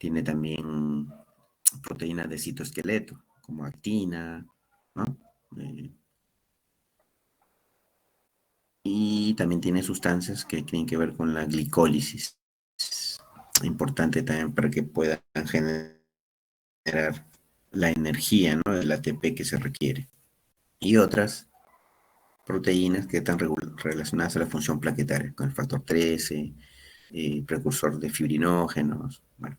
tiene también proteínas de citoesqueleto, como actina, ¿no? Y también tiene sustancias que tienen que ver con la glicólisis. Es importante también para que puedan generar la energía, ¿no? El ATP que se requiere. Y otras proteínas que están relacionadas a la función plaquetaria, con el factor 13, precursor de fibrinógenos. Bueno.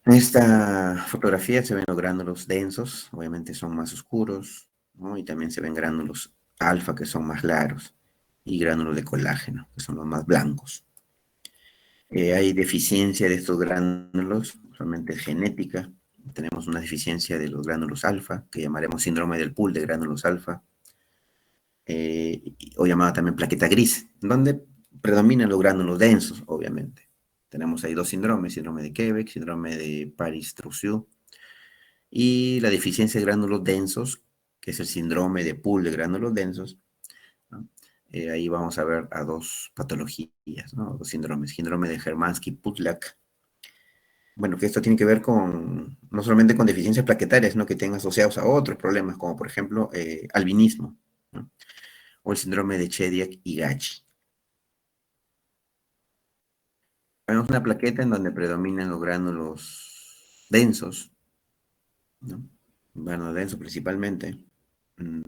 En esta fotografía se ven los gránulos densos, obviamente son más oscuros, ¿no? Y también se ven gránulos alfa, que son más claros, y gránulos de colágeno, que son los más blancos. Hay deficiencia de estos gránulos, solamente genética. Tenemos una deficiencia de los gránulos alfa, que llamaremos síndrome del pool de gránulos alfa, o llamada también plaqueta gris, donde predominan los gránulos densos, obviamente. Tenemos ahí dos síndromes, síndrome de Quebec, síndrome de Paris-Trousseau, y la deficiencia de gránulos densos, que es el síndrome de pool de gránulos densos, ¿no? Ahí vamos a ver a dos patologías, ¿no? Dos síndromes, síndrome de Hermansky-Pudlak. Bueno, que esto tiene que ver con, no solamente con deficiencias plaquetarias, sino que estén asociados a otros problemas, como por ejemplo albinismo, ¿no? O el síndrome de Chediak y Gachi. Tenemos una plaqueta en donde predominan los gránulos densos, ¿no? Gránulos densos principalmente.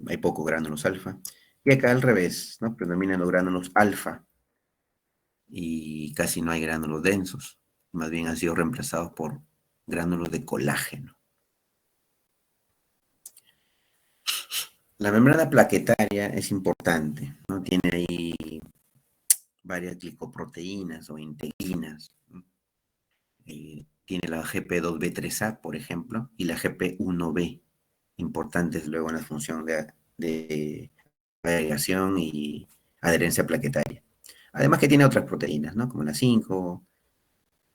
Hay pocos gránulos alfa. Y acá al revés, ¿no? Predominan los gránulos alfa y casi no hay gránulos densos. Más bien han sido reemplazados por gránulos de colágeno. La membrana plaquetaria es importante, ¿no? Tiene ahí varias glicoproteínas o integrinas, ¿no? Tiene la GP2B3A, por ejemplo, y la GP1B, importantes luego en la función de agregación y adherencia plaquetaria. Además que tiene otras proteínas, ¿no? Como la 5,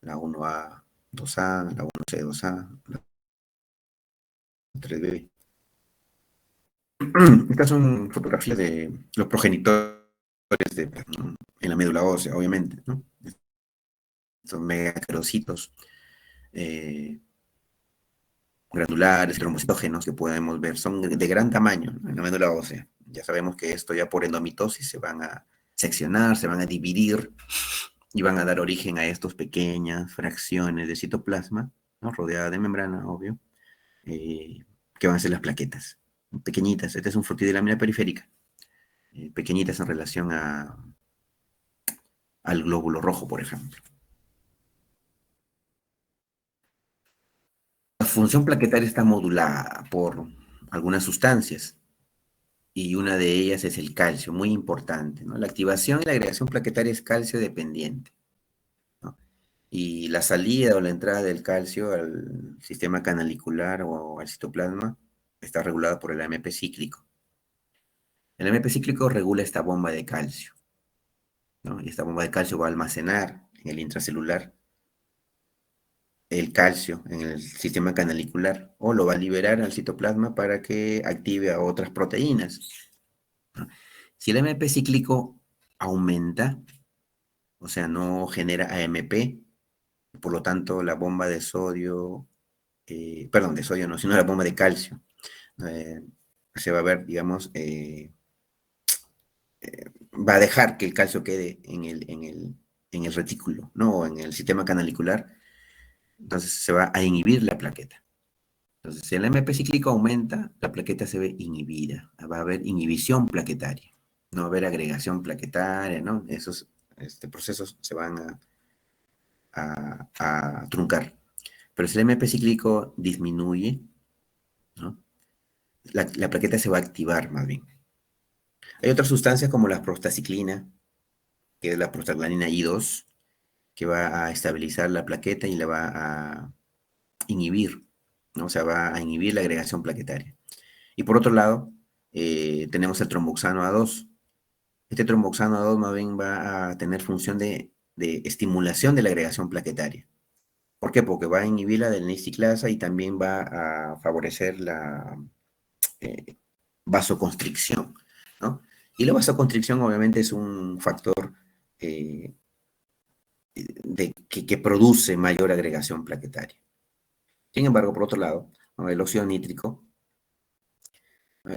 la 1A, 2A, la 1C, 2A, la 3B. Estas son fotografías de los progenitores en la médula ósea, obviamente, ¿no? Estos megacarocitos granulares, cromocitógenos que podemos ver, son de gran tamaño, ¿no? En la médula ósea. Ya sabemos que esto ya por endomitosis se van a seccionar, se van a dividir y van a dar origen a estas pequeñas fracciones de citoplasma, ¿no? Rodeada de membrana, obvio, eh, que van a ser las plaquetas, pequeñitas. Este es un frutidilámina periférica, pequeñitas en relación al glóbulo rojo, por ejemplo. La función plaquetaria está modulada por algunas sustancias, y una de ellas es el calcio, muy importante, ¿no? La activación y la agregación plaquetaria es calcio dependiente, ¿no? Y la salida o la entrada del calcio al sistema canalicular o al citoplasma está regulada por el AMP cíclico. El AMP cíclico regula esta bomba de calcio, ¿no? Y esta bomba de calcio va a almacenar en el intracelular el calcio en el sistema canalicular o lo va a liberar al citoplasma para que active a otras proteínas, ¿no? Si el AMP cíclico aumenta, o sea, no genera AMP, por lo tanto la bomba de sodio, perdón, de sodio no, sino la bomba de calcio, eh, se va a ver, digamos, va a dejar que el calcio quede en el retículo, ¿no? O en el sistema canalicular, entonces se va a inhibir la plaqueta. Entonces, si el MP cíclico aumenta, la plaqueta se ve inhibida, va a haber inhibición plaquetaria, no va a haber agregación plaquetaria, ¿no? Esos procesos se van a truncar. Pero si el MP cíclico disminuye, ¿no? La plaqueta se va a activar más bien. Hay otras sustancias como la prostaciclina, que es la prostaglandina I2, que va a estabilizar la plaqueta y la va a inhibir, ¿no? O sea, va a inhibir la agregación plaquetaria. Y por otro lado, tenemos el tromboxano A2. Este tromboxano A2 más bien va a tener función de estimulación de la agregación plaquetaria. ¿Por qué? Porque va a inhibir la adenosiclasa y también va a favorecer la vasoconstricción, ¿no? Y la vasoconstricción obviamente es un factor que produce mayor agregación plaquetaria. Sin embargo, por otro lado, ¿no? El óxido nítrico va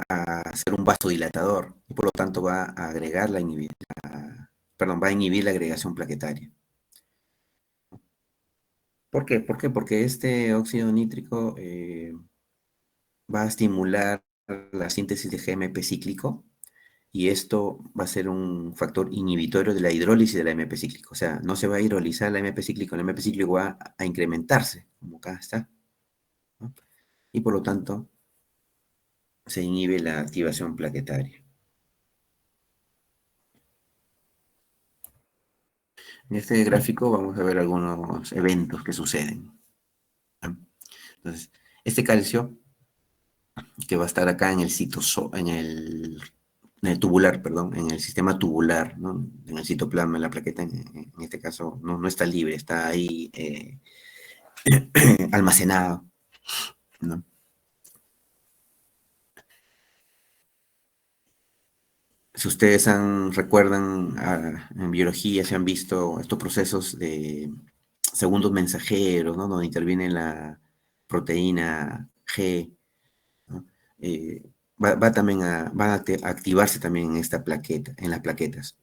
a ser un vasodilatador y por lo tanto va a agregar va a inhibir la agregación plaquetaria. ¿Por qué? ¿Por qué? Porque este óxido nítrico va a estimular la síntesis de GMP cíclico y esto va a ser un factor inhibitorio de la hidrólisis de la MP cíclico. O sea, no se va a hidrolizar la MP cíclico, la MP cíclico va a incrementarse, como acá está, ¿no? Y por lo tanto se inhibe la activación plaquetaria. En este gráfico vamos a ver algunos eventos que suceden, ¿no? Entonces, este calcio que va a estar acá en el en el tubular, perdón, en el sistema tubular, ¿no? En el citoplasma, en la plaqueta, en este caso, no está libre, está ahí almacenado, ¿no? Si ustedes recuerdan en biología, se han visto estos procesos de segundos mensajeros, ¿no? Donde interviene la proteína G, ¿no? Eh, también van a activarse también en esta plaqueta, en las plaquetas,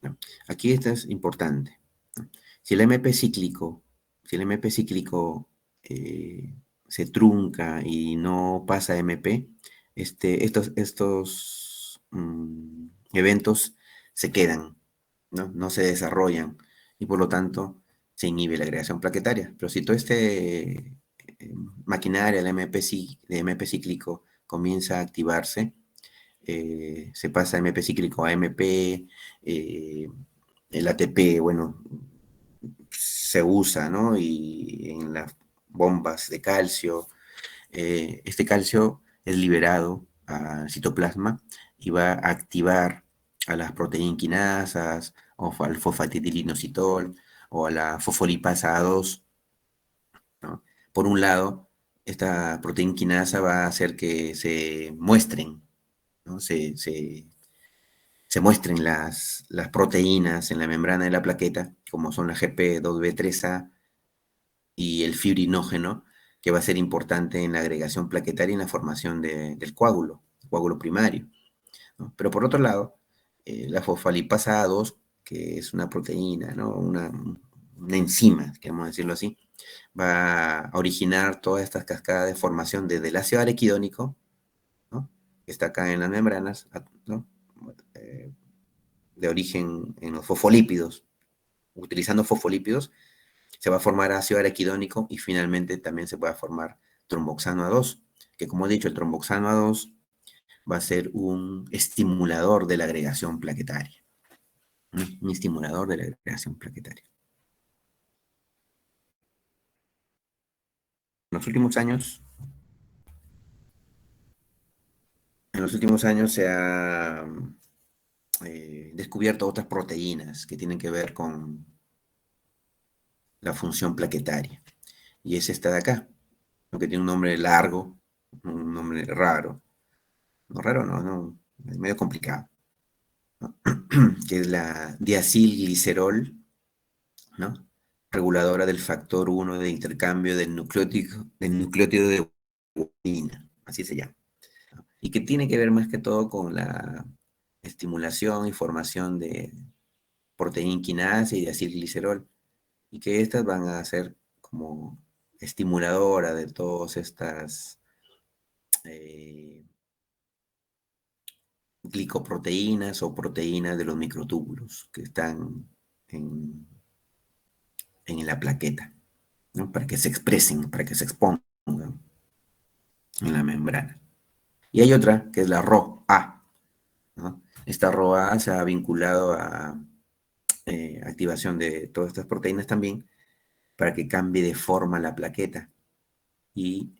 ¿no? Aquí esto es importante, ¿no? Si el MP cíclico, si el MP cíclico se trunca y no pasa a MP, estos eventos se quedan, ¿no? No se desarrollan y por lo tanto se inhibe la agregación plaquetaria. Pero si todo maquinaria de MP cíclico comienza a activarse, se pasa MP cíclico a MP, el ATP, bueno, se usa, ¿no? Y en las bombas de calcio, este calcio es liberado al citoplasma y va a activar a las proteinquinasas, o al fosfatidilinositol, o a la fosfolipasa A2, ¿no? Por un lado, esta proteinquinasa va a hacer que se muestren, ¿no? Se muestren las proteínas en la membrana de la plaqueta, como son la GP2B3A y el fibrinógeno, que va a ser importante en la agregación plaquetaria y en la formación del coágulo primario, ¿no? Pero por otro lado, la fosfolipasa A2, que es una proteína, ¿no? Una enzima, queremos decirlo así, va a originar todas estas cascadas de formación desde el ácido araquidónico, ¿no? Que está acá en las membranas, ¿no? Eh, de origen en los fosfolípidos. Utilizando fosfolípidos se va a formar ácido araquidónico y finalmente también se va a formar tromboxano A2, que como he dicho, el tromboxano A2 va a ser un estimulador de la agregación plaquetaria. Un estimulador de la agregación plaquetaria. En los últimos años se ha descubierto otras proteínas que tienen que ver con la función plaquetaria. Y es esta de acá, lo que tiene un nombre largo, un nombre raro. No raro, no, es medio complicado, ¿no? Que es la diacilglicerol, ¿no? Reguladora del factor 1 de intercambio del nucleótido de guanina, así se llama, ¿no? Y que tiene que ver más que todo con la estimulación y formación de proteína quinasa y de acilglicerol, y que estas van a ser como estimuladora de todas estas eh, glicoproteínas o proteínas de los microtúbulos que están en, en la plaqueta, ¿no? Para que se expresen, para que se expongan en la membrana. Y hay otra que es la ROA, ¿no? Esta ROA se ha vinculado a activación de todas estas proteínas también para que cambie de forma la plaqueta y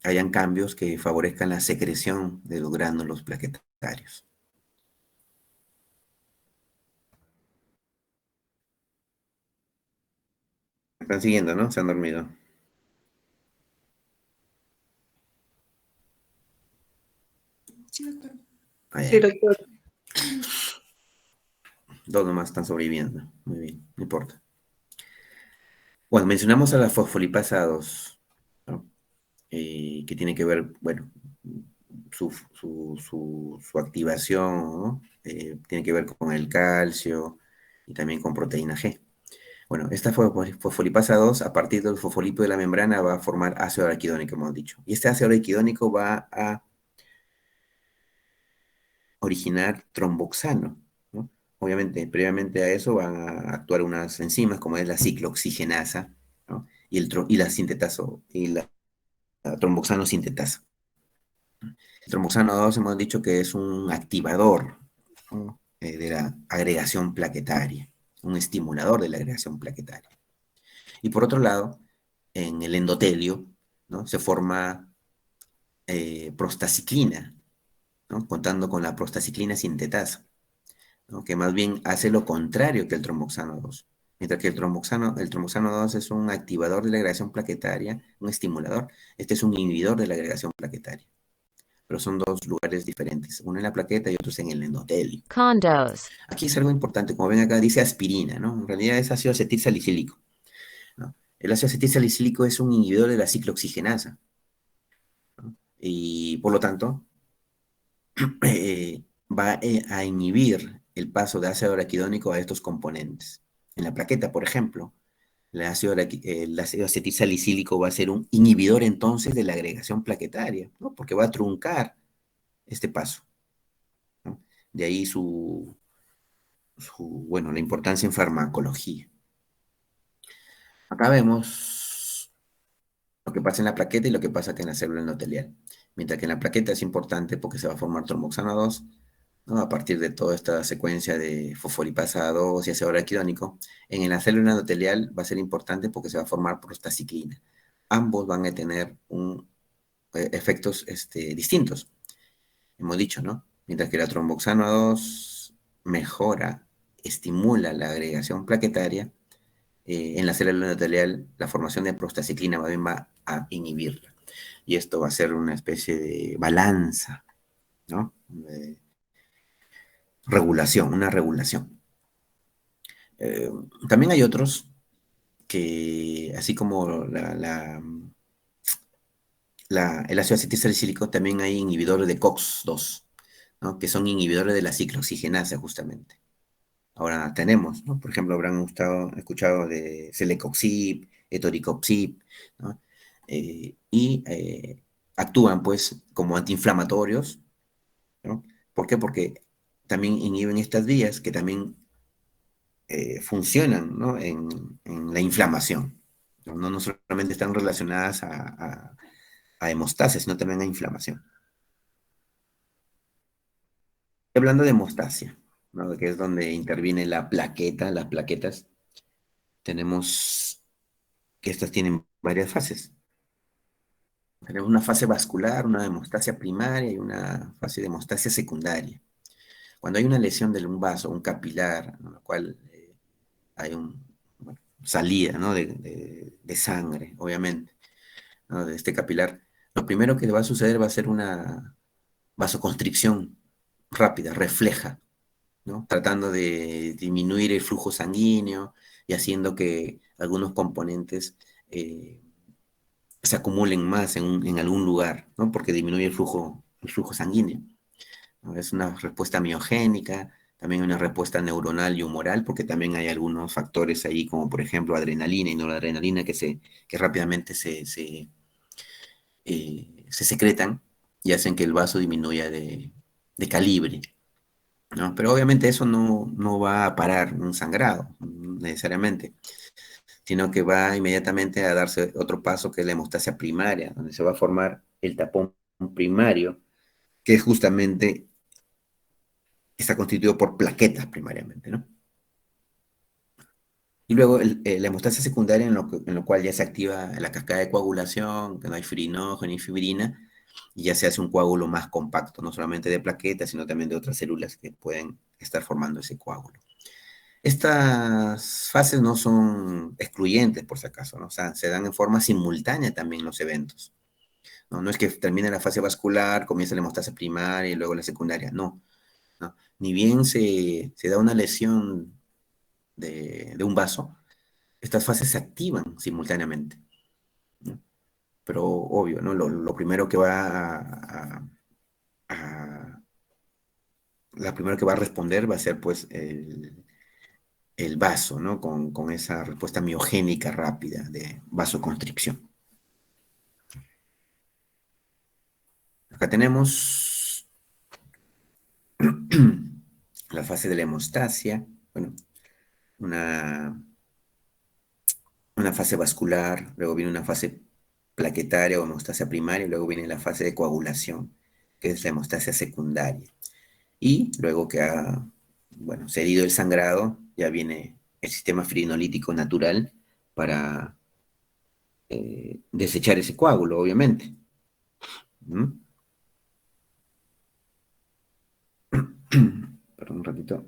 hayan cambios que favorezcan la secreción de los gránulos plaquetarios. Están siguiendo, ¿no? Se han dormido. Sí, doctor. Ah, Sí, ya. doctor. Dos nomás están sobreviviendo. Muy bien, no importa. Bueno, mencionamos a la fosfolipasa 2, ¿no? Que tiene que ver, bueno, su activación, ¿no? Tiene que ver con el calcio y también con proteína G. Bueno, esta fosfolipasa 2, a partir del fosfolito de la membrana, va a formar ácido araquidónico, hemos dicho. Y este ácido araquidónico va a originar tromboxano, ¿no? Obviamente, previamente a eso van a actuar unas enzimas, como es la ciclooxigenasa, ¿no? Y la sintetazo, y la tromboxano sintetasa. El tromboxano 2 hemos dicho que es un activador, ¿no? De la agregación plaquetaria, un estimulador de la agregación plaquetaria. Y por otro lado, en el endotelio, ¿no? Se forma prostaciclina, ¿no? Contando con la prostaciclina sintetasa, ¿no? Que más bien hace lo contrario que el tromboxano 2. Mientras que el tromboxano 2 es un activador de la agregación plaquetaria, un estimulador, este es un inhibidor de la agregación plaquetaria. Pero son dos lugares diferentes, uno en la plaqueta y otro en el endotelio. Condos. Aquí es algo importante, como ven acá dice aspirina, ¿no? En realidad es ácido acetil salicílico, ¿no? El ácido acetil salicílico es un inhibidor de la ciclooxigenasa, ¿no? Y por lo tanto va a inhibir el paso de ácido araquidónico a estos componentes. En la plaqueta, por ejemplo, el ácido acetil salicílico va a ser un inhibidor entonces de la agregación plaquetaria, ¿no? Porque va a truncar este paso, ¿no? De ahí bueno, la importancia en farmacología. Acá vemos lo que pasa en la plaqueta y lo que pasa acá en la célula endotelial. Mientras que en la plaqueta es importante porque se va a formar tromboxano 2, ¿no? A partir de toda esta secuencia de fosfolipasa 2 y ácido araquidónico, en la célula endotelial va a ser importante porque se va a formar prostaciclina. Ambos van a tener efectos distintos, hemos dicho, ¿no? Mientras que la tromboxano 2 mejora, estimula la agregación plaquetaria, en la célula endotelial la formación de prostaciclina más bien va a inhibirla. Y esto va a ser una especie de balanza, ¿no? Regulación, una regulación. Eh, También hay otros que, así como el ácido acetilsalicílico, también hay inhibidores de COX-2, ¿no? Que son inhibidores de la ciclooxigenasa, justamente. Ahora tenemos, ¿no? Por ejemplo, habrán escuchado de celecoxib, etoricoxib, ¿no? Y actúan, pues, como antiinflamatorios, ¿no? ¿Por qué? Porque también inhiben estas vías que también funcionan, ¿no? En la inflamación. No solamente están relacionadas a hemostasia, sino también a inflamación. Hablando de hemostasia, ¿no? Que es donde interviene la plaqueta, las plaquetas, tenemos que estas tienen varias fases. Tenemos una fase vascular, una hemostasia primaria y una fase de hemostasia secundaria. Cuando hay una lesión de un vaso, un capilar, en la cual hay bueno, salida, ¿no? de sangre, obviamente, ¿no? De este capilar, lo primero que va a suceder va a ser una vasoconstricción rápida, refleja, ¿no? Tratando de disminuir el flujo sanguíneo y haciendo que algunos componentes se acumulen más en algún lugar, ¿no? Porque disminuye el flujo sanguíneo, ¿no? Es una respuesta miogénica, también una respuesta neuronal y humoral, porque también hay algunos factores ahí, como por ejemplo adrenalina y noradrenalina, que rápidamente se secretan y hacen que el vaso disminuya de calibre, ¿no? Pero obviamente eso no va a parar un sangrado, necesariamente, sino que va inmediatamente a darse otro paso que es la hemostasia primaria, donde se va a formar el tapón primario, que es justamente, está constituido por plaquetas primariamente, ¿no? Y luego la hemostasia secundaria, en lo cual ya se activa la cascada de coagulación, que no hay fibrinógeno ni fibrina, y ya se hace un coágulo más compacto, no solamente de plaquetas, sino también de otras células que pueden estar formando ese coágulo. Estas fases no son excluyentes, por si acaso, ¿no? O sea, se dan en forma simultánea también los eventos, ¿no? No es que termine la fase vascular, comienza la hemostasia primaria y luego la secundaria, no, ¿no? Ni bien se da una lesión de un vaso, estas fases se activan simultáneamente, ¿no? Pero obvio, ¿no? Lo primero que va a- la primero que va a responder va a ser pues el vaso, ¿no? Con esa respuesta miogénica rápida de vasoconstricción. Acá tenemos la fase de la hemostasia, bueno, una, una fase vascular, luego viene una fase plaquetaria o hemostasia primaria, y luego viene la fase de coagulación, que es la hemostasia secundaria. Y luego que ha, bueno, cedido el sangrado, ya viene el sistema fibrinolítico natural para desechar ese coágulo, obviamente. ¿Mm? Perdón un ratito.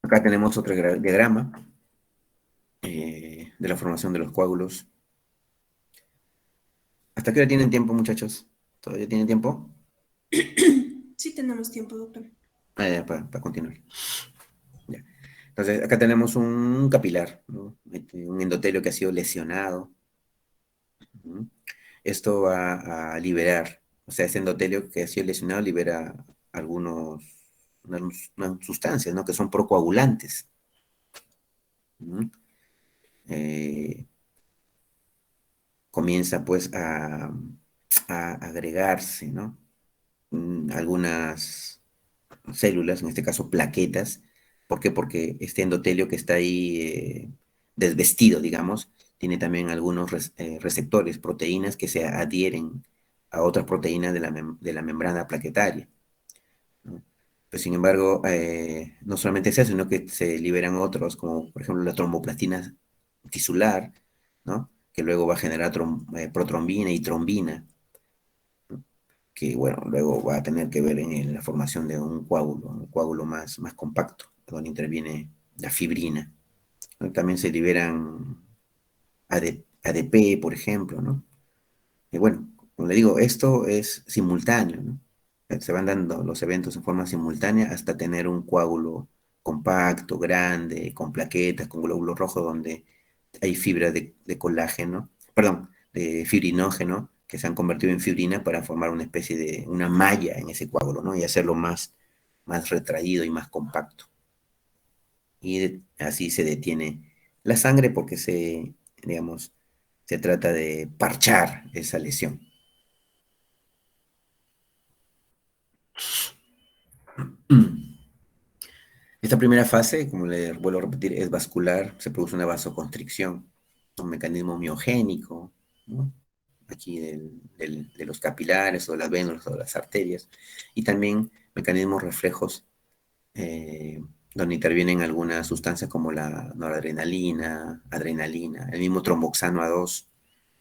Acá tenemos otro diagrama de la formación de los coágulos. ¿Hasta qué hora tienen tiempo, muchachos? ¿Todavía tienen tiempo? Sí tenemos tiempo, doctor. Para continuar. Ya. Entonces, acá tenemos un capilar, ¿no? Un endotelio que ha sido lesionado. ¿No? Esto va a liberar, o sea, ese endotelio que ha sido lesionado libera unas sustancias, ¿no? Que son procoagulantes. ¿No? Eh, Comienza pues a agregarse, ¿no? Algunas células, en este caso plaquetas. ¿Por qué? Porque este endotelio que está ahí desvestido, digamos, tiene también algunos receptores, proteínas que se adhieren a otras proteínas de la membrana plaquetaria, ¿no? Pues, sin embargo, no solamente es eso, sino que se liberan otros, como por ejemplo la tromboplastina tisular, ¿no? Que luego va a generar protrombina y trombina, ¿no? Que bueno, luego va a tener que ver en la formación de un coágulo más compacto, donde interviene la fibrina, ¿no? También se liberan ADP, por ejemplo, ¿no? Y bueno, como le digo, esto es simultáneo, ¿no? Se van dando los eventos en forma simultánea hasta tener un coágulo compacto, grande, con plaquetas, con glóbulos rojos, donde hay fibras de colágeno, perdón, de fibrinógeno, que se han convertido en fibrina para formar una especie de una malla en ese coágulo, ¿no? Y hacerlo más retraído y más compacto. Y así se detiene la sangre porque digamos, se trata de parchar esa lesión. Esta primera fase, como le vuelvo a repetir, es vascular, se produce una vasoconstricción, un mecanismo miogénico, ¿no? Aquí de los capilares o de las venas o de las arterias, y también mecanismos reflejos donde intervienen algunas sustancias como la noradrenalina, adrenalina, el mismo tromboxano A2,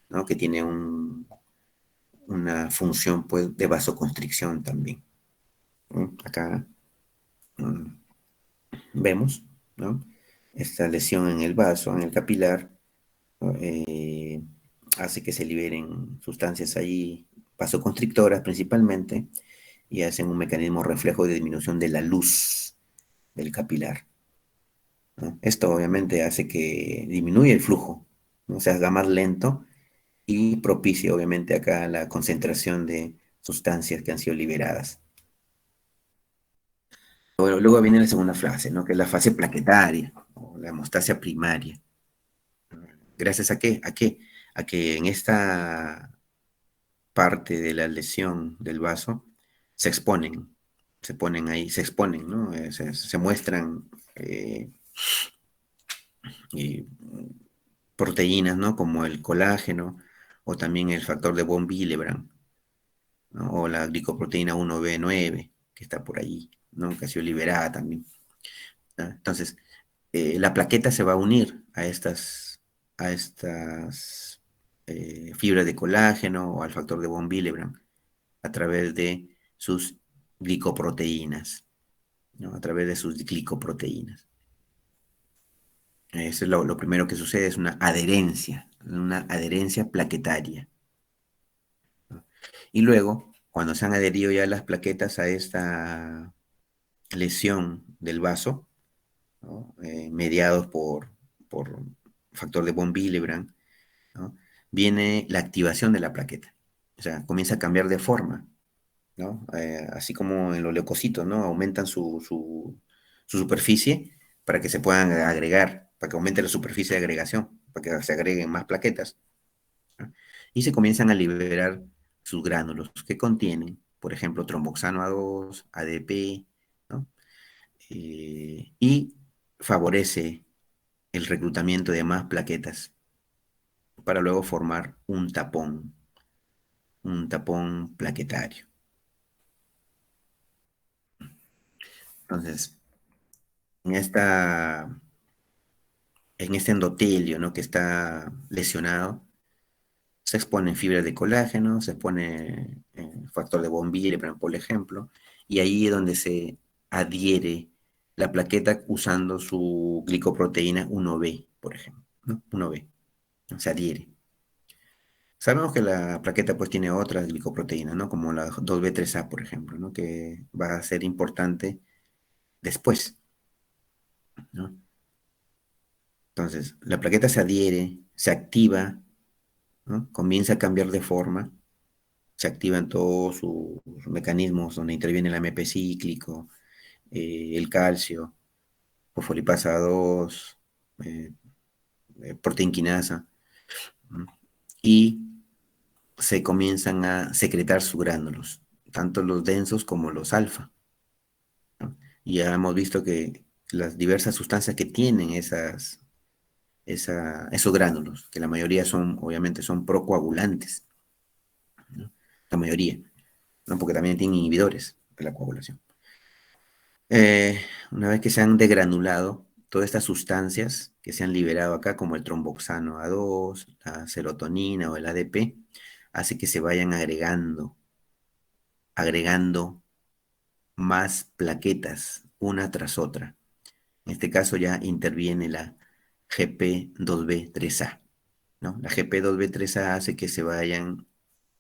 ¿no? Que tiene una función pues, de vasoconstricción también, ¿no? Acá mm, vemos, ¿no? Esta lesión en el vaso, en el capilar, ¿no? Hace que se liberen sustancias ahí, vasoconstrictoras principalmente, y hacen un mecanismo reflejo de disminución de la luz del capilar, ¿no? Esto obviamente hace que disminuya el flujo, ¿no? Se haga más lento y propicia obviamente acá la concentración de sustancias que han sido liberadas. Bueno, luego viene la segunda fase, ¿no? Que es la fase plaquetaria o la hemostasia primaria. ¿Gracias a qué? ¿A qué? A que en esta parte de la lesión del vaso se exponen, se ponen ahí, se exponen, ¿no? Se muestran eh, y proteínas, ¿no? Como el colágeno o también el factor de von Willebrand, ¿no? O la glicoproteína 1B9 que está por ahí, ¿no? Que ha sido liberada también, ¿no? Entonces, la plaqueta se va a unir a estas fibras de colágeno o al factor de von Willebrand a través de sus glicoproteínas, ¿no? A través de sus glicoproteínas. Eso es lo primero que sucede, es una adherencia plaquetaria, ¿no? Y luego, cuando se han adherido ya las plaquetas a esta lesión del vaso, ¿no? Mediados por factor de von Willebrand, ¿no? Viene la activación de la plaqueta. O sea, comienza a cambiar de forma, ¿no? Así como en los leucocitos, ¿no? Aumentan su superficie para que se puedan agregar, para que aumente la superficie de agregación, para que se agreguen más plaquetas, ¿no? Y se comienzan a liberar sus gránulos que contienen, por ejemplo, tromboxano A2, ADP, ¿no? Y favorece el reclutamiento de más plaquetas para luego formar un tapón plaquetario. Entonces, en en este endotelio, ¿no? Que está lesionado, se exponen fibras de colágeno, se expone factor de von Willebrand, por ejemplo, y ahí es donde se adhiere la plaqueta usando su glicoproteína 1B, por ejemplo, ¿no? 1B, ¿no? Se adhiere. Sabemos que la plaqueta pues tiene otras glicoproteínas, ¿no? Como la 2B3A, por ejemplo, ¿no? Que va a ser importante después, ¿no? Entonces, la plaqueta se adhiere, se activa, ¿no? Comienza a cambiar de forma, se activan todos sus mecanismos donde interviene el AMP cíclico, el calcio, fosfolipasa 2, eh, proteinquinasa, ¿no? Y se comienzan a secretar sus gránulos, tanto los densos como los alfa, ¿no? Y ya hemos visto que las diversas sustancias que tienen esos gránulos, que la mayoría son, obviamente, son procoagulantes, ¿no? La mayoría, ¿no? Porque también tienen inhibidores de la coagulación. Una vez que se han degranulado, todas estas sustancias que se han liberado acá, como el tromboxano A2, la serotonina o el ADP, hace que se vayan agregando más plaquetas una tras otra. En este caso ya interviene la GP2B3A, ¿no? La GP2B3A hace que se vayan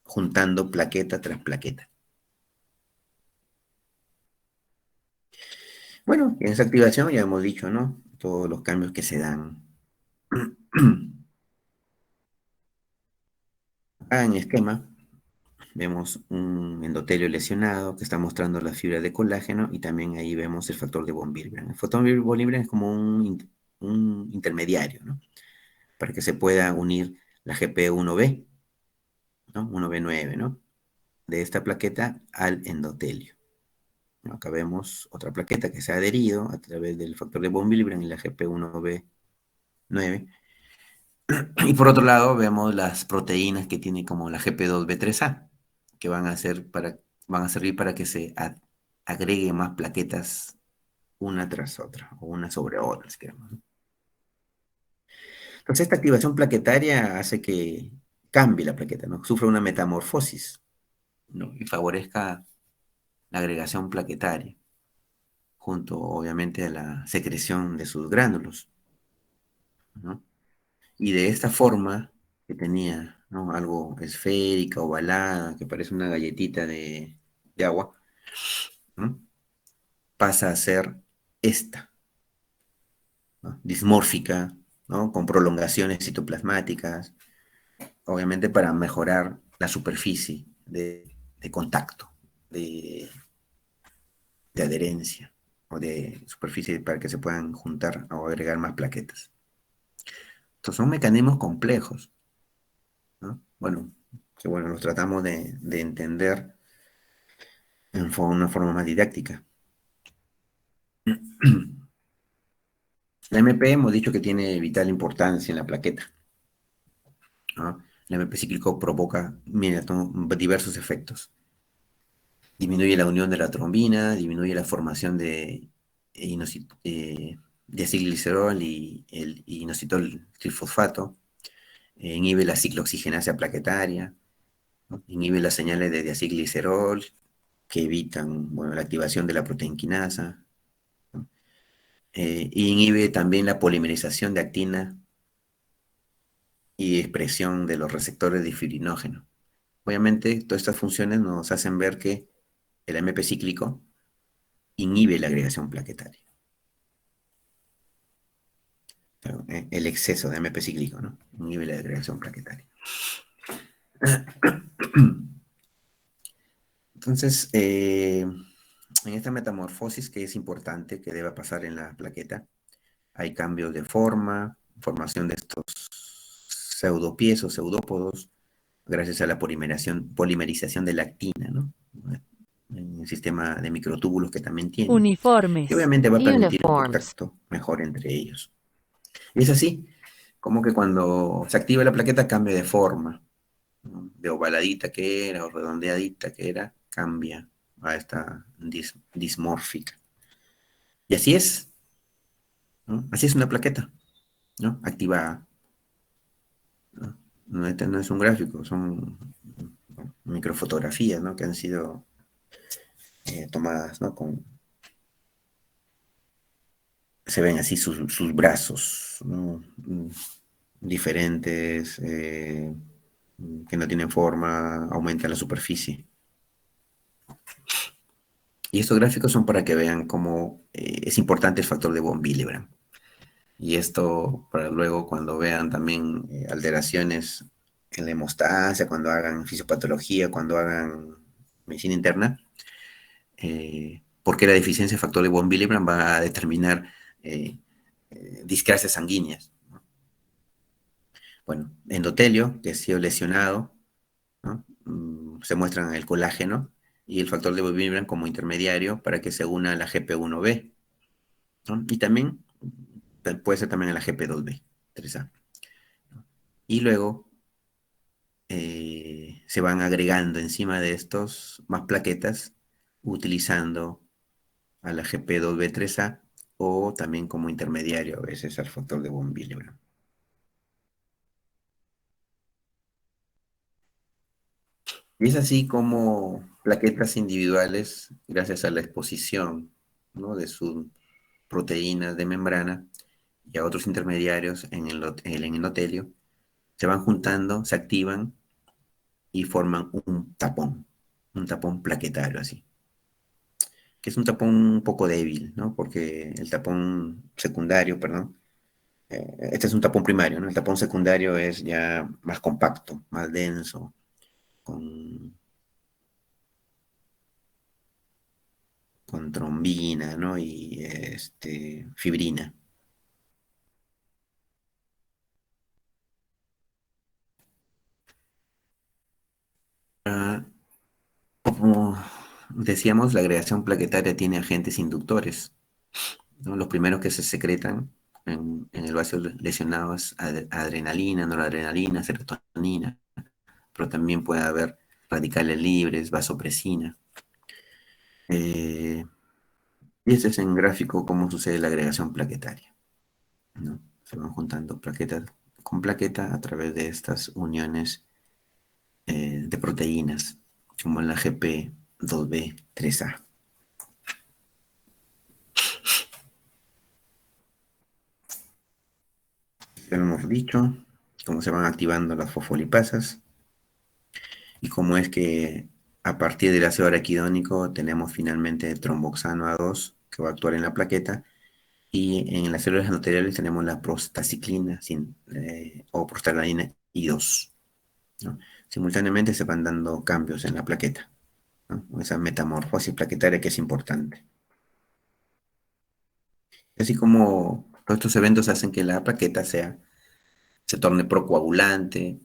juntando plaqueta tras plaqueta. Bueno, en esa activación ya hemos dicho, ¿no? Todos los cambios que se dan. Acá en esquema vemos un endotelio lesionado que está mostrando las fibras de colágeno y también ahí vemos el factor de von Willebrand. El factor de von Willebrand es como un intermediario, ¿no? Para que se pueda unir la GP1B, ¿no? 1B9, ¿no? De esta plaqueta al endotelio, ¿no? Acá vemos otra plaqueta que se ha adherido a través del factor de von Willebrand y la GP1B9. Y por otro lado, vemos las proteínas que tiene como la GP2B3A, que van a servir para que se agregue más plaquetas una tras otra, o una sobre otra, si queremos, ¿no? Entonces, esta activación plaquetaria hace que cambie la plaqueta, ¿no? Sufra una metamorfosis, ¿no? Y favorezca la agregación plaquetaria, junto, obviamente, a la secreción de sus gránulos, ¿no? Y de esta forma que tenía, ¿no? Algo esférica, ovalada, que parece una galletita de agua, ¿no? Pasa a ser esta, ¿no? Dismórfica, ¿no? Con prolongaciones citoplasmáticas, obviamente para mejorar la superficie de contacto, de, de adherencia o de superficie para que se puedan juntar o agregar más plaquetas. Estos son mecanismos complejos, ¿no? Bueno, que bueno, los tratamos de entender en una forma más didáctica. La MP hemos dicho que tiene vital importancia en la plaqueta, ¿no? El MP cíclico provoca, mira, diversos efectos. Disminuye la unión de la trombina, disminuye la formación de acilglicerol y el inositol trifosfato, inhibe la ciclooxigenasa plaquetaria, ¿no? Inhibe las señales de diacilglicerol que evitan, bueno, la activación de la proteinquinasa, ¿no? y inhibe también la polimerización de actina y expresión de los receptores de fibrinógeno. Obviamente, todas estas funciones nos hacen ver que el AMP cíclico inhibe la agregación plaquetaria. Pero, el exceso de AMP cíclico, ¿no? Inhibe la agregación plaquetaria. Entonces, en esta metamorfosis que es importante que deba pasar en la plaqueta, hay cambios de forma, formación de estos pseudopies o pseudópodos, gracias a la polimerización de la actina, ¿no? En el sistema de microtúbulos que también tiene, que Uniformes. obviamente va a permitir un Uniforms. contacto mejor entre ellos. Y es así, como que cuando se activa la plaqueta cambia de forma, ¿no? De ovaladita que era o redondeadita que era, cambia a esta dismórfica. Y así es, ¿no? Así es una plaqueta, ¿no? Activada, ¿no? Este no es un gráfico, son microfotografías, ¿no? Que han sido tomadas, ¿no? Se ven así sus brazos, ¿no? Diferentes, que no tienen forma, aumenta la superficie. Y estos gráficos son para que vean cómo es importante el factor de von Willebrand. Y esto para luego cuando vean también alteraciones en la hemostasia, cuando hagan fisiopatología, cuando hagan medicina interna, porque la deficiencia de factor de von Willebrand va a determinar discrasias sanguíneas, ¿no? Bueno, endotelio, que ha sido lesionado, ¿no? Se muestran el colágeno y el factor de von Willebrand como intermediario para que se una a la GP1B, ¿no? Y también puede ser también a la GP2B, 3A. Y luego se van agregando encima de estos más plaquetas utilizando a la GP2B3A o también como intermediario a veces al factor de von Willebrand. Y es así como plaquetas individuales, gracias a la exposición, ¿no? De sus proteínas de membrana y a otros intermediarios en el endotelio, se van juntando, se activan y forman un tapón plaquetario así, que es un tapón un poco débil, ¿no? Porque el tapón secundario, perdón, este es un tapón primario, ¿no? El tapón secundario es ya más compacto, más denso, con, con trombina, ¿no? Y fibrina. Ah, como decíamos, la agregación plaquetaria tiene agentes inductores, ¿no? Los primeros que se secretan en el vacío lesionado es adrenalina, noradrenalina, serotonina, pero también puede haber radicales libres, vasopresina. Eh, y este es en gráfico cómo sucede la agregación plaquetaria, ¿no? Se van juntando plaquetas con plaqueta a través de estas uniones de proteínas, como la GP2B3A. Ya lo hemos dicho, cómo se van activando las fosfolipasas y cómo es que a partir del ácido araquidónico tenemos finalmente tromboxano A2 que va a actuar en la plaqueta y en las células endoteliales tenemos la prostaciclina o prostaglandina I2, ¿no? Simultáneamente se van dando cambios en la plaqueta, ¿no? Esa metamorfosis plaquetaria que es importante. Así como todos estos eventos hacen que la plaqueta se torne procoagulante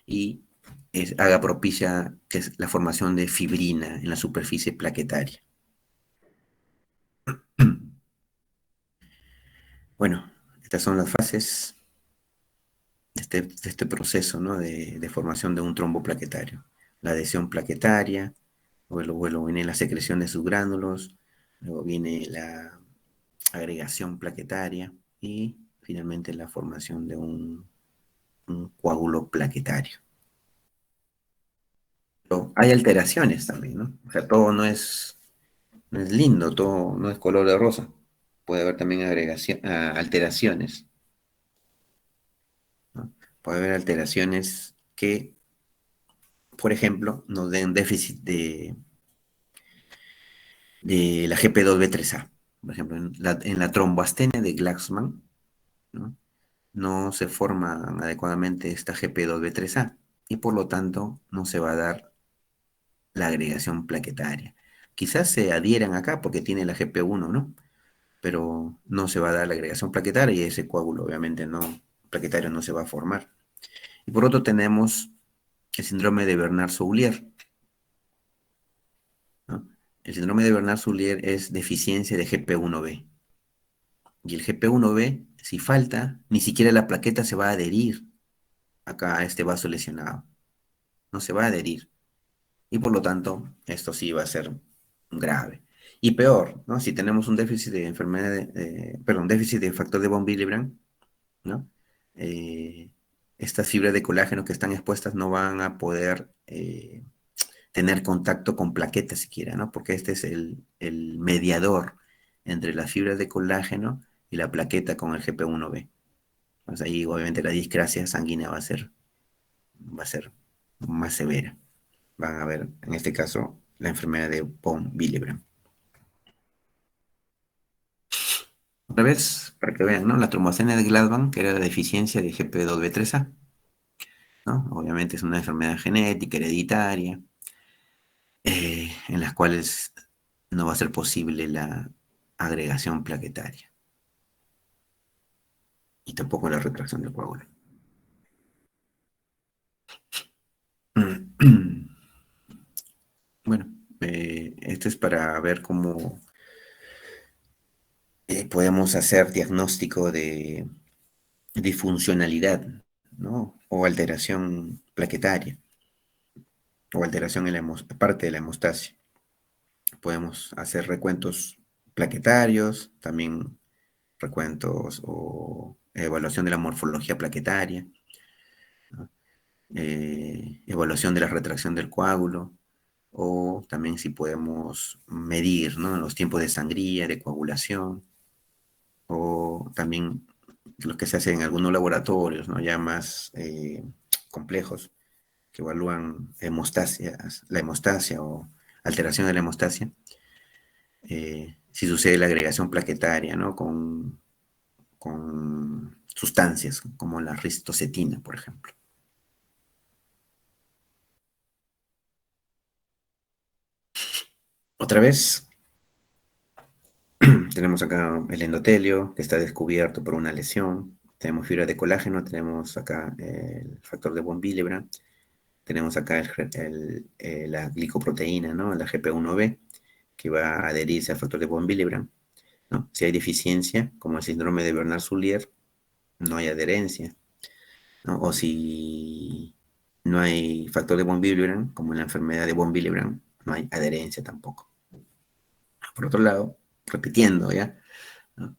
y haga propicia que es la formación de fibrina en la superficie plaquetaria. Bueno, estas son las fases de este proceso, ¿no? de formación de un trombo plaquetario. La adhesión plaquetaria, luego viene la secreción de sus gránulos, luego viene la agregación plaquetaria y finalmente la formación de un coágulo plaquetario. Pero hay alteraciones también, ¿no? O sea, todo no es lindo, todo no es color de rosa. puede haber también alteraciones, ¿no? Puede haber alteraciones que, por ejemplo, nos den déficit de la GP2B3A. Por ejemplo, en la tromboastenia de Glaxman, ¿no? No se forma adecuadamente esta GP2B3A y por lo tanto no se va a dar la agregación plaquetaria. Quizás se adhieran acá porque tiene la GP1, ¿no? Pero no se va a dar la agregación plaquetaria y ese coágulo obviamente no, plaquetario no se va a formar. Y por otro tenemos el síndrome de Bernard-Soulier, ¿no? El síndrome de Bernard-Soulier es deficiencia de GP1B. Y el GP1B, si falta, ni siquiera la plaqueta se va a adherir acá a este vaso lesionado. No se va a adherir. Y por lo tanto, esto sí va a ser grave. Y peor, ¿no? Si tenemos un déficit de enfermedad, perdón, déficit de factor de von Willebrand, ¿no? Eh, estas fibras de colágeno que están expuestas no van a poder tener contacto con plaquetas siquiera, ¿no? Porque este es el mediador entre las fibras de colágeno y la plaqueta con el GP1B. Pues ahí obviamente la discrasia sanguínea va a ser más severa. Van a ver, en este caso, la enfermedad de von Willebrand. Otra vez, para que vean, ¿no? La trombocenia de Gladbach, que era la deficiencia de GP2B3A, ¿no? Obviamente es una enfermedad genética, hereditaria, en las cuales no va a ser posible la agregación plaquetaria y tampoco la retracción del coágulo. Bueno, esto es para ver cómo podemos hacer diagnóstico de disfuncionalidad, ¿no? O alteración plaquetaria, o alteración en la parte de la hemostasia. Podemos hacer recuentos plaquetarios, también recuentos o evaluación de la morfología plaquetaria, ¿no? Evaluación de la retracción del coágulo, o también si podemos medir, ¿no? Los tiempos de sangría, de coagulación, o también lo que se hace en algunos laboratorios, ¿no? Ya más complejos, que evalúan la hemostasia o alteración de la hemostasia, si sucede la agregación plaquetaria, ¿no? Con sustancias como la ristocetina, por ejemplo. Otra vez, tenemos acá el endotelio que está descubierto por una lesión. Tenemos fibra de colágeno, tenemos acá el factor de von Willebrand, tenemos acá la glicoproteína, ¿no? La GP1B, que va a adherirse al factor de von Willebrand, ¿no? Si hay deficiencia, como el síndrome de Bernard-Soulier, no hay adherencia, ¿no? O si no hay factor de von Willebrand, como en la enfermedad de von Willebrand, no hay adherencia tampoco. Por otro lado, repitiendo, ¿ya? ¿No?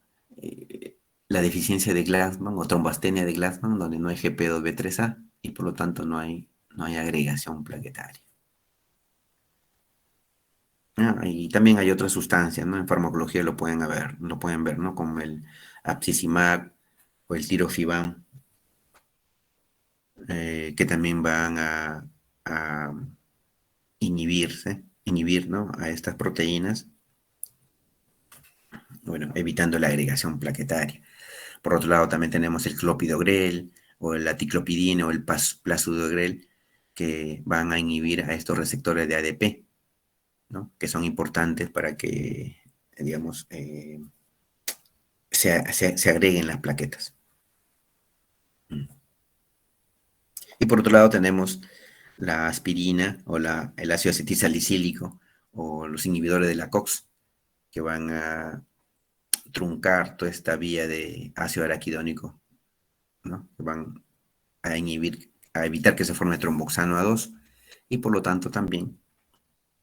La deficiencia de Glassman o trombastenia de Glassman, donde no hay GP2B3A y por lo tanto no hay agregación plaquetaria. Y también hay otras sustancias, ¿no? En farmacología lo pueden ver, ¿no? Como el abscisimab o el tirofiban, que también van a inhibir, ¿no? A estas proteínas, bueno, evitando la agregación plaquetaria. Por otro lado, también tenemos el clopidogrel o el aticlopidina o el plazidogrel, que van a inhibir a estos receptores de ADP, ¿no? Que son importantes para que, digamos, se agreguen las plaquetas. Y por otro lado tenemos la aspirina o el ácido acetilsalicílico o los inhibidores de la COX, que van a truncar toda esta vía de ácido araquidónico, ¿no? Que van a evitar que se forme tromboxano A2 y por lo tanto también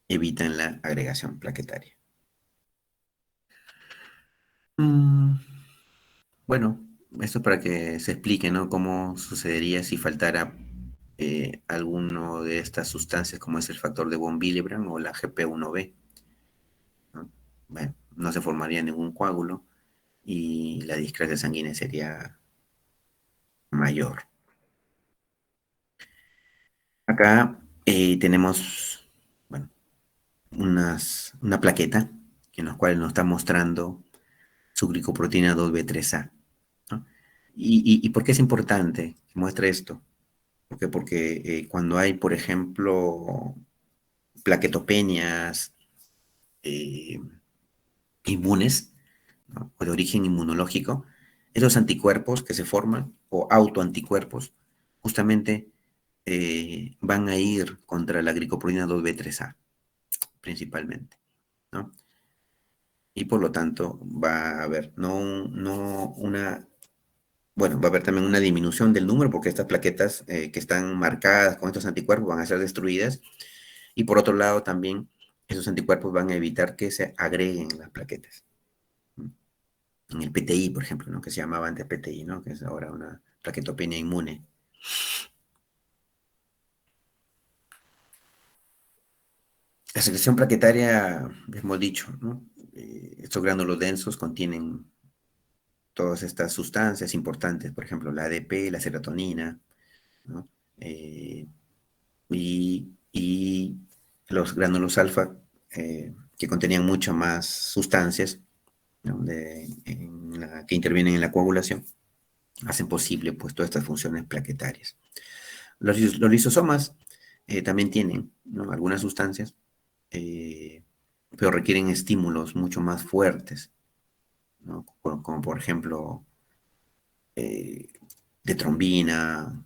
evitan la agregación plaquetaria. Mm, bueno, esto es para que se explique, ¿no? Cómo sucedería si faltara alguno de estas sustancias, como es el factor de von Willebrand o la GP1B, ¿no? Bueno, no se formaría ningún coágulo y la discrasia sanguínea sería mayor. Acá tenemos, bueno, una plaqueta en la cual nos está mostrando su glicoproteína 2B3A, ¿no? ¿Y por qué es importante que muestre esto? Porque cuando hay, por ejemplo, plaquetopenias eh, inmunes, ¿no? O de origen inmunológico, esos anticuerpos que se forman, o autoanticuerpos, justamente van a ir contra la glicoproteína 2B3A, principalmente, ¿no? Y por lo tanto va a haber bueno, va a haber también una disminución del número porque estas plaquetas que están marcadas con estos anticuerpos van a ser destruidas y por otro lado también esos anticuerpos van a evitar que se agreguen las plaquetas. En el PTI, por ejemplo, ¿no? Que se llamaba antes PTI, ¿no? Que es ahora una plaquetopenia inmune. La secreción plaquetaria, hemos dicho, ¿no? Estos gránulos densos contienen todas estas sustancias importantes, por ejemplo, la ADP, la serotonina, ¿no? Eh, y los gránulos alfa, que contenían mucho más sustancias, ¿no? Que intervienen en la coagulación, hacen posible pues, todas estas funciones plaquetarias. Los lisosomas también tienen, ¿no? Algunas sustancias, eh, pero requieren estímulos mucho más fuertes, ¿no? Como por ejemplo eh, de trombina,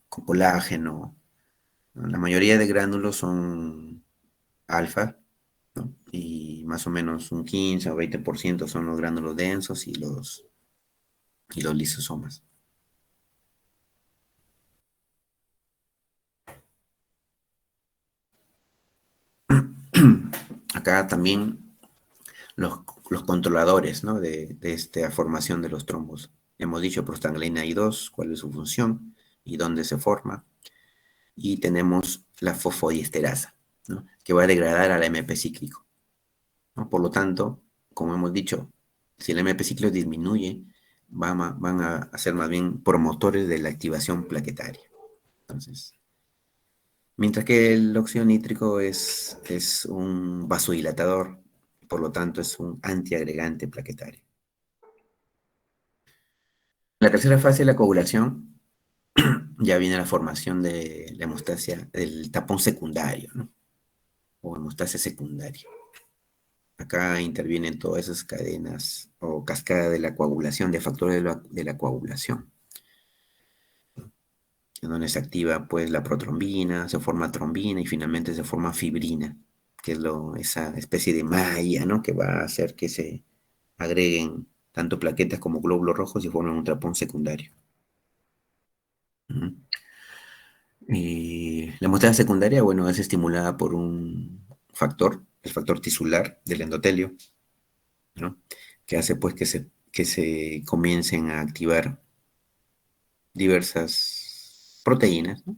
con colágeno, ¿no? La mayoría de gránulos son alfa, ¿no? Y más o menos un 15 o 20% son los gránulos densos y los lisosomas. Acá también los, los controladores, ¿no? de esta formación de los trombos. Hemos dicho prostaglandina I2, cuál es su función y dónde se forma. Y tenemos la fosfodiesterasa, ¿no? Que va a degradar al AMP cíclico, ¿no? Por lo tanto, como hemos dicho, si el AMP cíclico disminuye, van a ser más bien promotores de la activación plaquetaria. Entonces, mientras que el óxido nítrico es un vasodilatador, por lo tanto es un antiagregante plaquetario. En la tercera fase de la coagulación ya viene la formación de la hemostasia, del tapón secundario, ¿no? O hemostasia secundaria. Acá intervienen todas esas cadenas o cascada de la coagulación, de factores de la coagulación, en donde se activa pues la protrombina, se forma trombina y finalmente se forma fibrina, que es esa especie de malla, ¿no? Que va a hacer que se agreguen tanto plaquetas como glóbulos rojos y formen un tapón secundario. Ujú. Y la hemostasia secundaria, bueno, es estimulada por un factor, el factor tisular del endotelio, ¿no? Que hace pues que se comiencen a activar diversas proteínas, ¿no?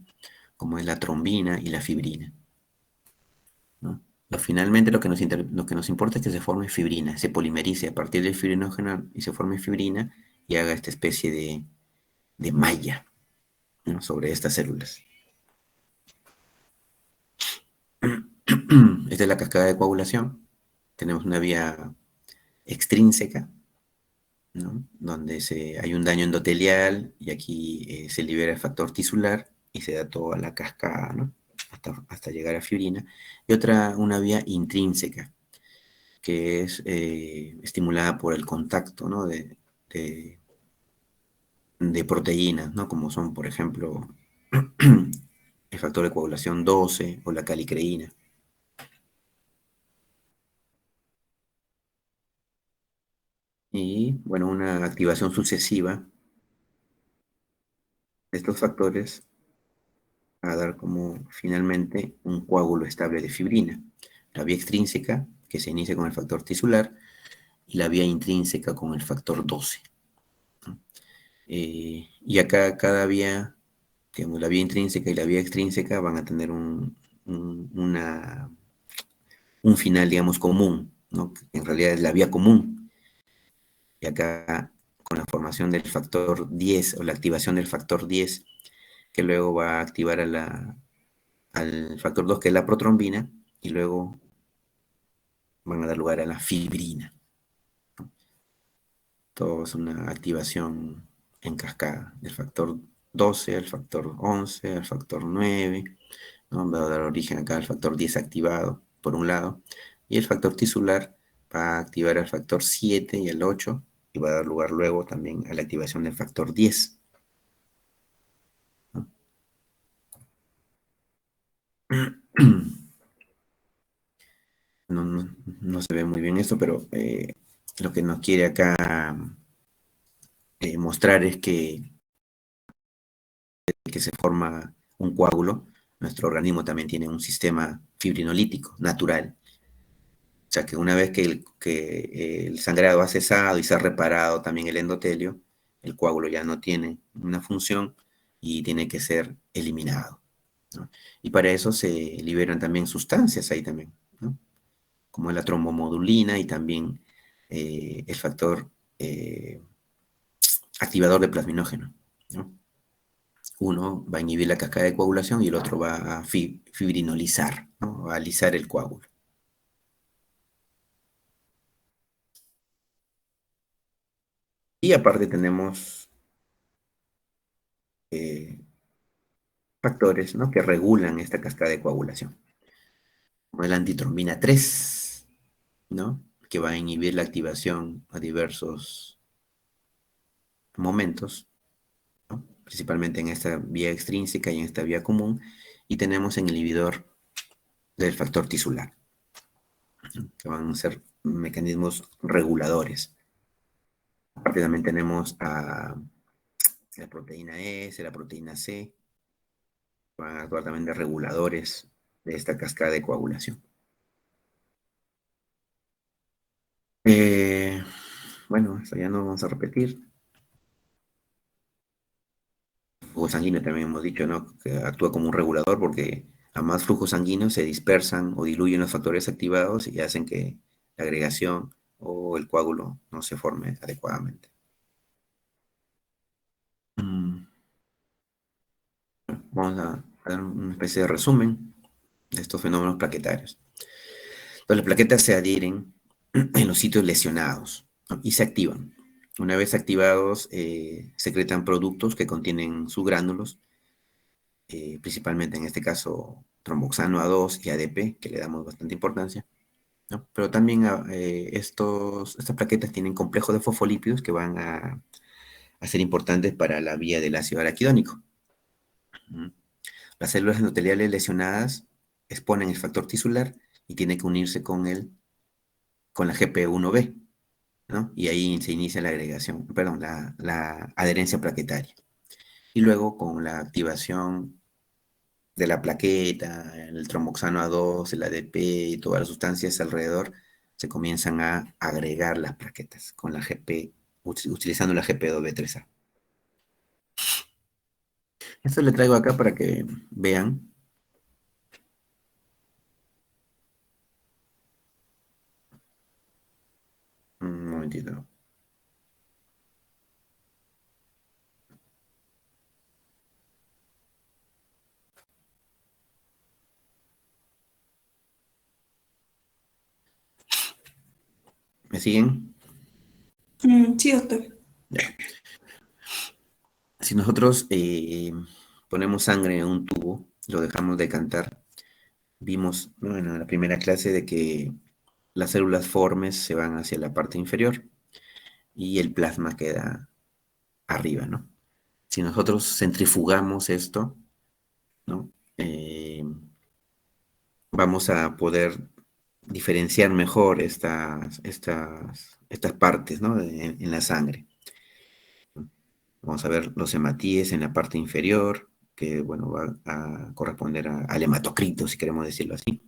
Como es la trombina y la fibrina, ¿no? Finalmente lo que nos importa es que se forme fibrina, se polimerice a partir del fibrinógeno y se forme fibrina y haga esta especie de malla, ¿no? Sobre estas células. Esta es la cascada de coagulación. Tenemos una vía extrínseca, ¿no? Donde hay un daño endotelial y aquí se libera el factor tisular y se da toda la cascada, ¿no? Hasta llegar a fibrina. Y una vía intrínseca, que es estimulada por el contacto, ¿no? de, de proteínas, ¿no? Como son, por ejemplo, el factor de coagulación 12 o la calicreína. Y, bueno, una activación sucesiva de estos factores a dar como finalmente un coágulo estable de fibrina. La vía extrínseca, que se inicia con el factor tisular, y la vía intrínseca con el factor 12, ¿no? Y acá cada vía, digamos, la vía intrínseca y la vía extrínseca van a tener un final, digamos, común, ¿no? Que en realidad es la vía común. Y acá, con la formación del factor 10 o la activación del factor 10, que luego va a activar al factor 2, que es la protrombina, y luego van a dar lugar a la fibrina. Todo es una activación en cascada del factor 12 al factor 11, al factor 9, ¿no? Va a dar origen acá al factor 10 activado, por un lado, y el factor tisular va a activar al factor 7 y al 8, y va a dar lugar luego también a la activación del factor 10. ¿No? No se ve muy bien esto, pero lo que nos quiere acá mostrar es que se forma un coágulo, nuestro organismo también tiene un sistema fibrinolítico natural. O sea que una vez que el sangrado ha cesado y se ha reparado también el endotelio, el coágulo ya no tiene una función y tiene que ser eliminado, ¿no? Y para eso se liberan también sustancias ahí también, ¿no? Como la trombomodulina y también el factor activador de plasminógeno, ¿no? Uno va a inhibir la cascada de coagulación y el otro va a fibrinolizar, ¿no? Va a alisar el coágulo. Y aparte tenemos eh, factores, ¿no? Que regulan esta cascada de coagulación, como la antitrombina 3, ¿no? Que va a inhibir la activación a diversos momentos, ¿no? Principalmente en esta vía extrínseca y en esta vía común. Y tenemos el inhibidor del factor tisular, ¿no? Que van a ser mecanismos reguladores. Aparte también tenemos a la proteína S, la proteína C, van a actuar también de reguladores de esta cascada de coagulación. Eh, bueno, eso ya no vamos a repetir. El flujo sanguíneo también hemos dicho, ¿no? Que actúa como un regulador porque a más flujo sanguíneo se dispersan o diluyen los factores activados y hacen que la agregación o el coágulo no se forme adecuadamente. Mm, Vamos a dar una especie de resumen de estos fenómenos plaquetarios. Entonces, las plaquetas se adhieren en los sitios lesionados, ¿no? Y se activan. Una vez activados, secretan productos que contienen subgránulos, principalmente en este caso tromboxano A2 y ADP, que le damos bastante importancia, ¿no? Pero también estas plaquetas tienen complejos de fosfolípidos que van a ser importantes para la vía del ácido araquidónico. Las células endoteliales lesionadas exponen el factor tisular y tiene que unirse con la GP1B, ¿no? Y ahí se inicia la agregación, perdón, la adherencia plaquetaria. Y luego con la activación de la plaqueta, el tromboxano A2, el ADP y todas las sustancias alrededor, se comienzan a agregar las plaquetas con la GP, utilizando la GP2B3A. Esto le traigo acá para que vean. Un momentito. ¿Me siguen? Sí, doctor. Ya. Si nosotros ponemos sangre en un tubo, lo dejamos decantar, vimos, bueno, en la primera clase de que las células formes se van hacia la parte inferior y el plasma queda arriba, ¿no? Si nosotros centrifugamos esto, ¿no? Vamos a poder diferenciar mejor estas partes, ¿no? En la sangre. Vamos a ver los hematíes en la parte inferior, que, bueno, va a corresponder al hematocrito, si queremos decirlo así.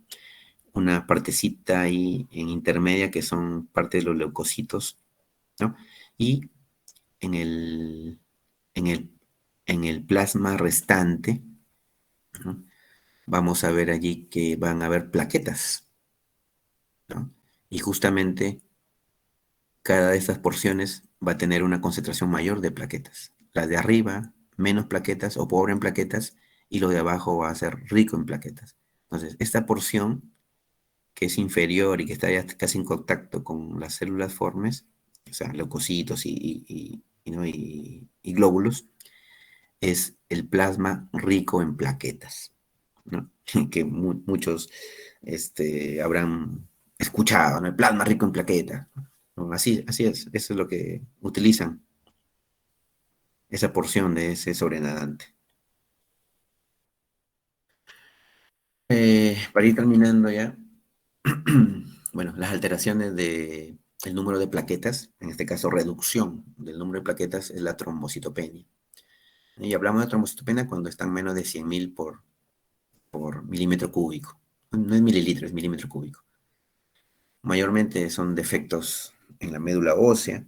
Una partecita ahí en intermedia que son parte de los leucocitos, ¿no? Y en el, en el, en el plasma restante, ¿no? Vamos a ver allí que van a haber plaquetas, ¿no? Y justamente cada de estas porciones va a tener una concentración mayor de plaquetas. La de arriba, menos plaquetas o pobre en plaquetas, y lo de abajo va a ser rico en plaquetas. Entonces, esta porción que es inferior y que está ya casi en contacto con las células formes, o sea, leucocitos ¿no? y glóbulos, es el plasma rico en plaquetas, ¿no? Que muchos habrán escuchado, ¿no? El plasma rico en plaquetas. ¿No? Así es, eso es lo que utilizan, esa porción de ese sobrenadante. Para ir terminando ya, bueno, las alteraciones del número de plaquetas, en este caso reducción del número de plaquetas, es la trombocitopenia. Y hablamos de trombocitopenia cuando están menos de 100.000 por milímetro cúbico. No es mililitro, es milímetro cúbico. Mayormente son defectos en la médula ósea,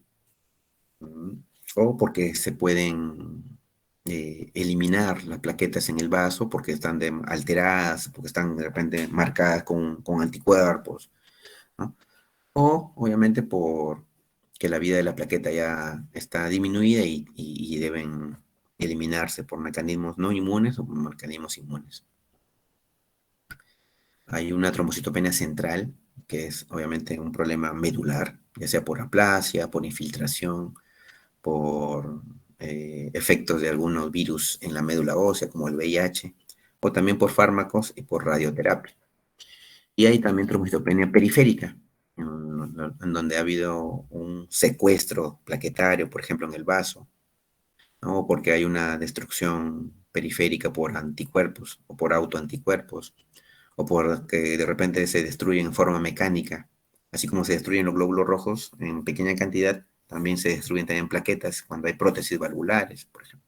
o porque se pueden eliminar las plaquetas en el vaso porque están alteradas, porque están de repente marcadas con anticuerpos, ¿no? O obviamente por que la vida de la plaqueta ya está disminuida y deben eliminarse por mecanismos no inmunes o por mecanismos inmunes. Hay una trombocitopenia central, que es obviamente un problema medular, ya sea por aplasia, por infiltración, por efectos de algunos virus en la médula ósea, como el VIH, o también por fármacos y por radioterapia. Y hay también trombocitopenia periférica, en donde ha habido un secuestro plaquetario, por ejemplo, en el vaso, ¿no? Porque hay una destrucción periférica por anticuerpos o por autoanticuerpos, o porque de repente se destruyen en forma mecánica, así como se destruyen los glóbulos rojos en pequeña cantidad, también se destruyen también plaquetas cuando hay prótesis valvulares, por ejemplo,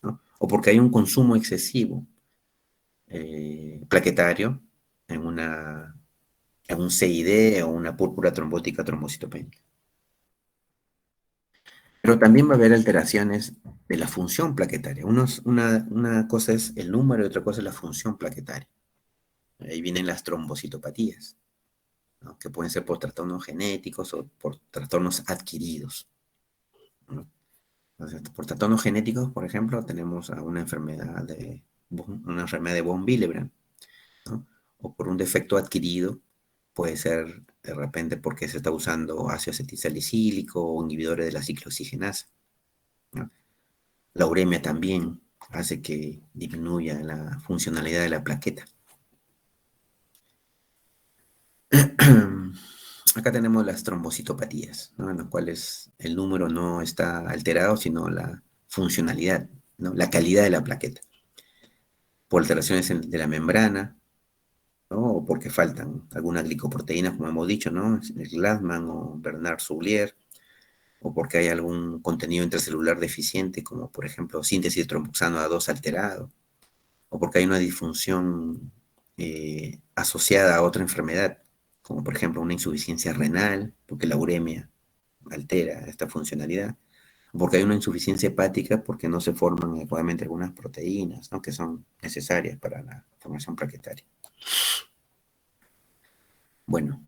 ¿no? O porque hay un consumo excesivo plaquetario en, en un CID o una púrpura trombótica trombocitopénica. Pero también va a haber alteraciones de la función plaquetaria. Una cosa es el número y otra cosa es la función plaquetaria. Ahí vienen las trombocitopatías, ¿no? Que pueden ser por trastornos genéticos o por trastornos adquiridos, ¿no? Entonces, por trastornos genéticos, por ejemplo, tenemos a una enfermedad de von Willebrand, ¿no? O por un defecto adquirido, puede ser de repente porque se está usando ácido acetilsalicílico o inhibidores de la ciclooxigenasa, ¿no? La uremia también hace que disminuya la funcionalidad de la plaqueta. Acá tenemos las trombocitopatías, ¿no? En las cuales el número no está alterado, sino la funcionalidad, ¿no? La calidad de la plaqueta. Por alteraciones de la membrana, ¿no? O porque faltan algunas glicoproteínas, como hemos dicho, ¿no? El Glassman o Bernard Soulier, o porque hay algún contenido intracelular deficiente, como por ejemplo síntesis de tromboxano A2 alterado, o porque hay una disfunción asociada a otra enfermedad, como por ejemplo una insuficiencia renal, porque la uremia altera esta funcionalidad, o porque hay una insuficiencia hepática porque no se forman adecuadamente algunas proteínas, ¿no? Que son necesarias para la formación plaquetaria. Bueno,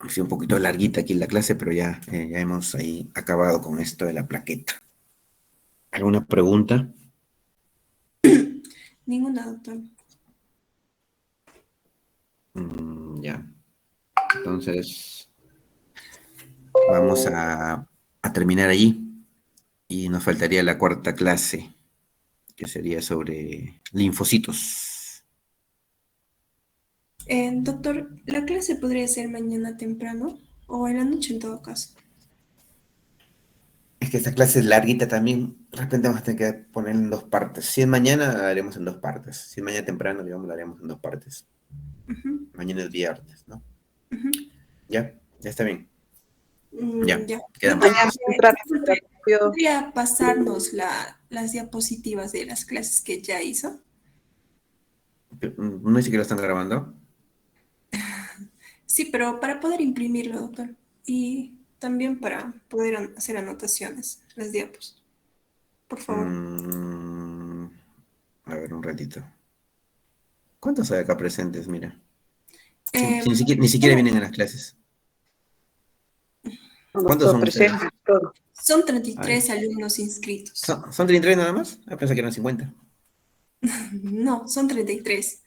ha sido un poquito larguita aquí la clase, pero ya hemos ahí acabado con esto de la plaqueta. ¿Alguna pregunta? Ninguna, doctor. Ya. Entonces, vamos a terminar allí. Y nos faltaría la cuarta clase, que sería sobre linfocitos. Doctor, ¿la clase podría ser mañana temprano o en la noche en todo caso? Es que esta clase es larguita también. De repente vamos a tener que poner en dos partes. Si es mañana, la haremos en dos partes. Si es mañana temprano, digamos, la haremos en dos partes. Ujú, Mañana es viernes, ¿no? ujú. Ya está bien. Ya, Ya. quedamos. Doctor, Mañana temprano, disculpe, rápido. ¿podría pasarnos las diapositivas de las clases que ya hizo? ¿No dice que lo están grabando? Sí, pero para poder imprimirlo, doctor. Y también para poder hacer anotaciones, las diapos. Por favor. Mm, a ver, un ratito. ¿Cuántos hay acá presentes? Mira. Si Eh, ni siquiera solo, vienen a las clases. ¿Cuántos todo son ustedes? presente, todo. Son Ay, 33 alumnos inscritos. ¿son 33 nada más? Ah, pensé que eran 50. No, son 33.